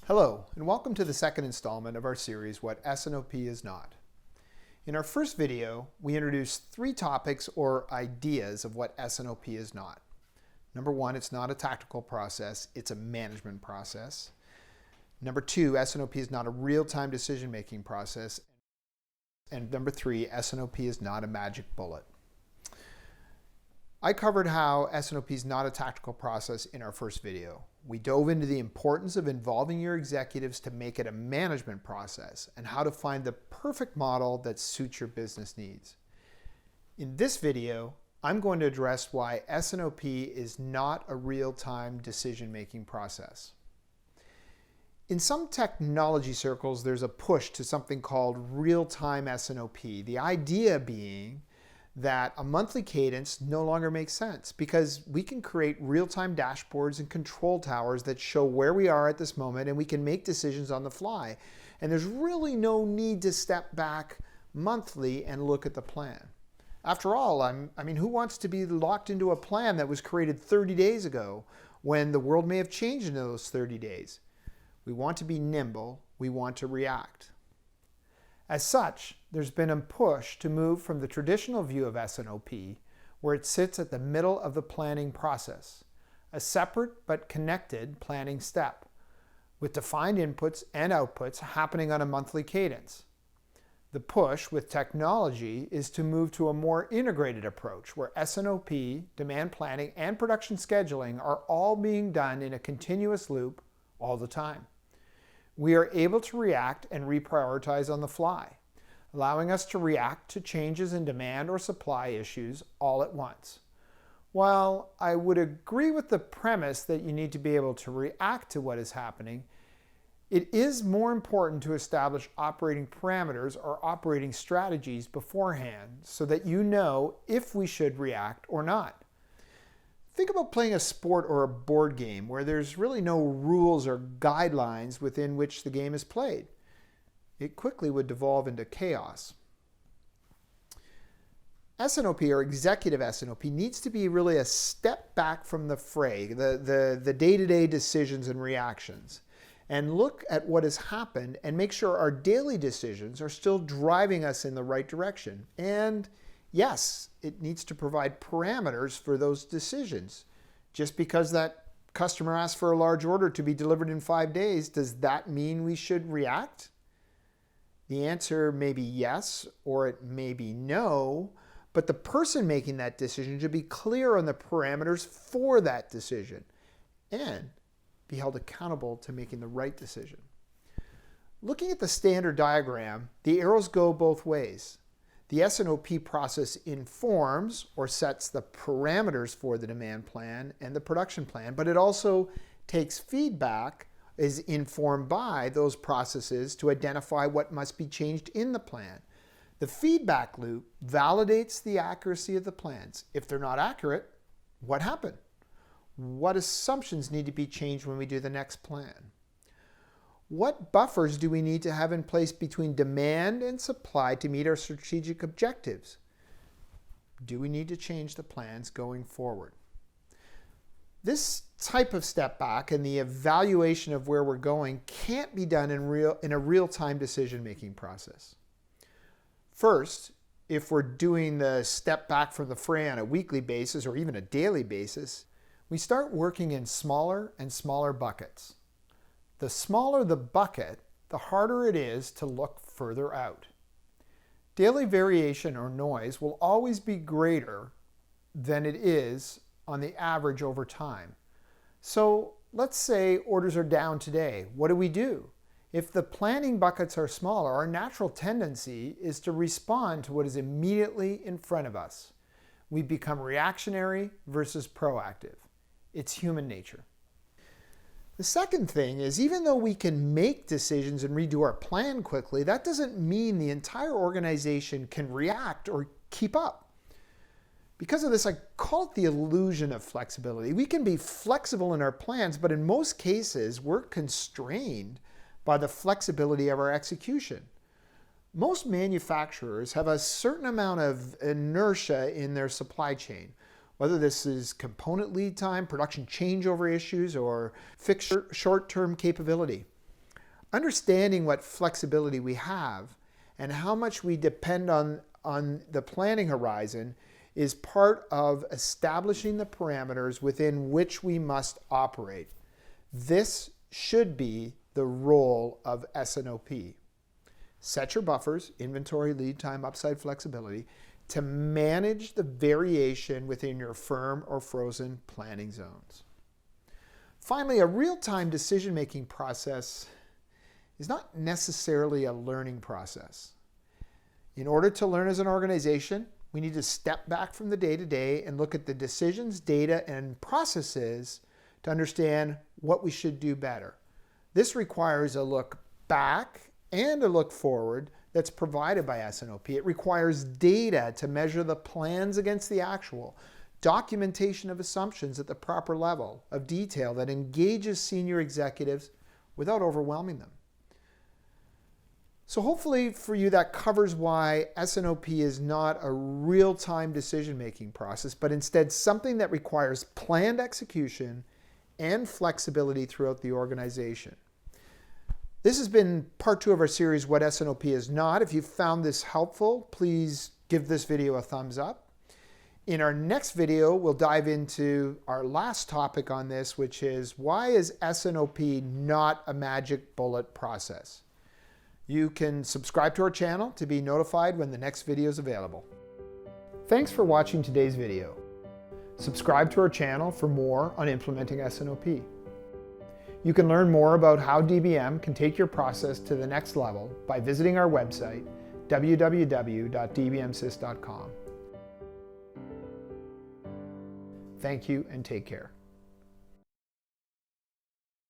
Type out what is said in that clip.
Hello, and welcome to the second installment of our series, What S&OP is Not. In our first video, we introduced three topics or ideas of what S&OP is not. Number one, it's not a tactical process, it's a management process. Number two, S&OP is not a real-time decision-making process. And number three, S&OP is not a magic bullet. I covered how S&OP is not a tactical process in our first video. We dove into the importance of involving your executives to make it a management process and how to find the perfect model that suits your business needs. In this video, I'm going to address why S&OP is not a real-time decision-making process. In some technology circles, there's a push to something called real-time S&OP. The idea being that a monthly cadence no longer makes sense because we can create real-time dashboards and control towers that show where we are at this moment, and we can make decisions on the fly. And there's really no need to step back monthly and look at the plan. After all, who wants to be locked into a plan that was created 30 days ago when the world may have changed in those 30 days? We want to be nimble. We want to react. As such, there's been a push to move from the traditional view of S&OP, where it sits at the middle of the planning process, a separate but connected planning step, with defined inputs and outputs happening on a monthly cadence. The push with technology is to move to a more integrated approach, where S&OP, demand planning, and production scheduling are all being done in a continuous loop all the time. We are able to react and reprioritize on the fly, allowing us to react to changes in demand or supply issues all at once. While I would agree with the premise that you need to be able to react to what is happening, it is more important to establish operating parameters or operating strategies beforehand so that you know if we should react or not. Think about playing a sport or a board game where there's really no rules or guidelines within which the game is played. It quickly would devolve into chaos. S&OP, or executive S&OP, needs to be really a step back from the fray, the day-to-day decisions and reactions, and look at what has happened and make sure our daily decisions are still driving us in the right direction. And yes, it needs to provide parameters for those decisions. Just because that customer asks for a large order to be delivered in 5 days, does that mean we should react? The answer may be yes, or it may be no, but the person making that decision should be clear on the parameters for that decision and be held accountable to making the right decision. Looking at the standard diagram, the arrows go both ways. The S&OP process informs or sets the parameters for the demand plan and the production plan, but it also takes feedback, is informed by those processes to identify what must be changed in the plan. The feedback loop validates the accuracy of the plans. If they're not accurate, what happened? What assumptions need to be changed when we do the next plan? What buffers do we need to have in place between demand and supply to meet our strategic objectives? Do we need to change the plans going forward? This type of step back and the evaluation of where we're going can't be done in a real-time decision-making process. First, if we're doing the step back from the fray on a weekly basis or even a daily basis, we start working in smaller and smaller buckets. The smaller the bucket, the harder it is to look further out. Daily variation or noise will always be greater than it is on the average over time. So let's say orders are down today. What do? If the planning buckets are smaller, our natural tendency is to respond to what is immediately in front of us. We become reactionary versus proactive. It's human nature. The second thing is, even though we can make decisions and redo our plan quickly, that doesn't mean the entire organization can react or keep up. Because of this, I call it the illusion of flexibility. We can be flexible in our plans, but in most cases, we're constrained by the flexibility of our execution. Most manufacturers have a certain amount of inertia in their supply chain. whether this is component lead time, production changeover issues, or fixed short-term capability. Understanding what flexibility we have and how much we depend on the planning horizon is part of establishing the parameters within which we must operate. This should be the role of S&OP. Set your buffers, inventory, lead time, upside flexibility, to manage the variation within your firm or frozen planning zones. Finally, a real-time decision-making process is not necessarily a learning process. In order to learn as an organization, we need to step back from the day-to-day and look at the decisions, data, and processes to understand what we should do better. This requires a look back and a look forward that's provided by S&OP. It requires data to measure the plans against the actual, documentation of assumptions at the proper level of detail that engages senior executives without overwhelming them. So hopefully for you that covers why S&OP is not a real-time decision-making process, but instead something that requires planned execution and flexibility throughout the organization. This has been part 2 of our series, What S&OP is Not. If you found this helpful, please give this video a thumbs up. In our next video, we'll dive into our last topic on this, which is why is S&OP not a magic bullet process? You can subscribe to our channel to be notified when the next video is available. Thanks for watching today's video. Subscribe to our channel for more on implementing S&OP. You can learn more about how DBM can take your process to the next level by visiting our website, www.dbmsys.com. Thank you and take care.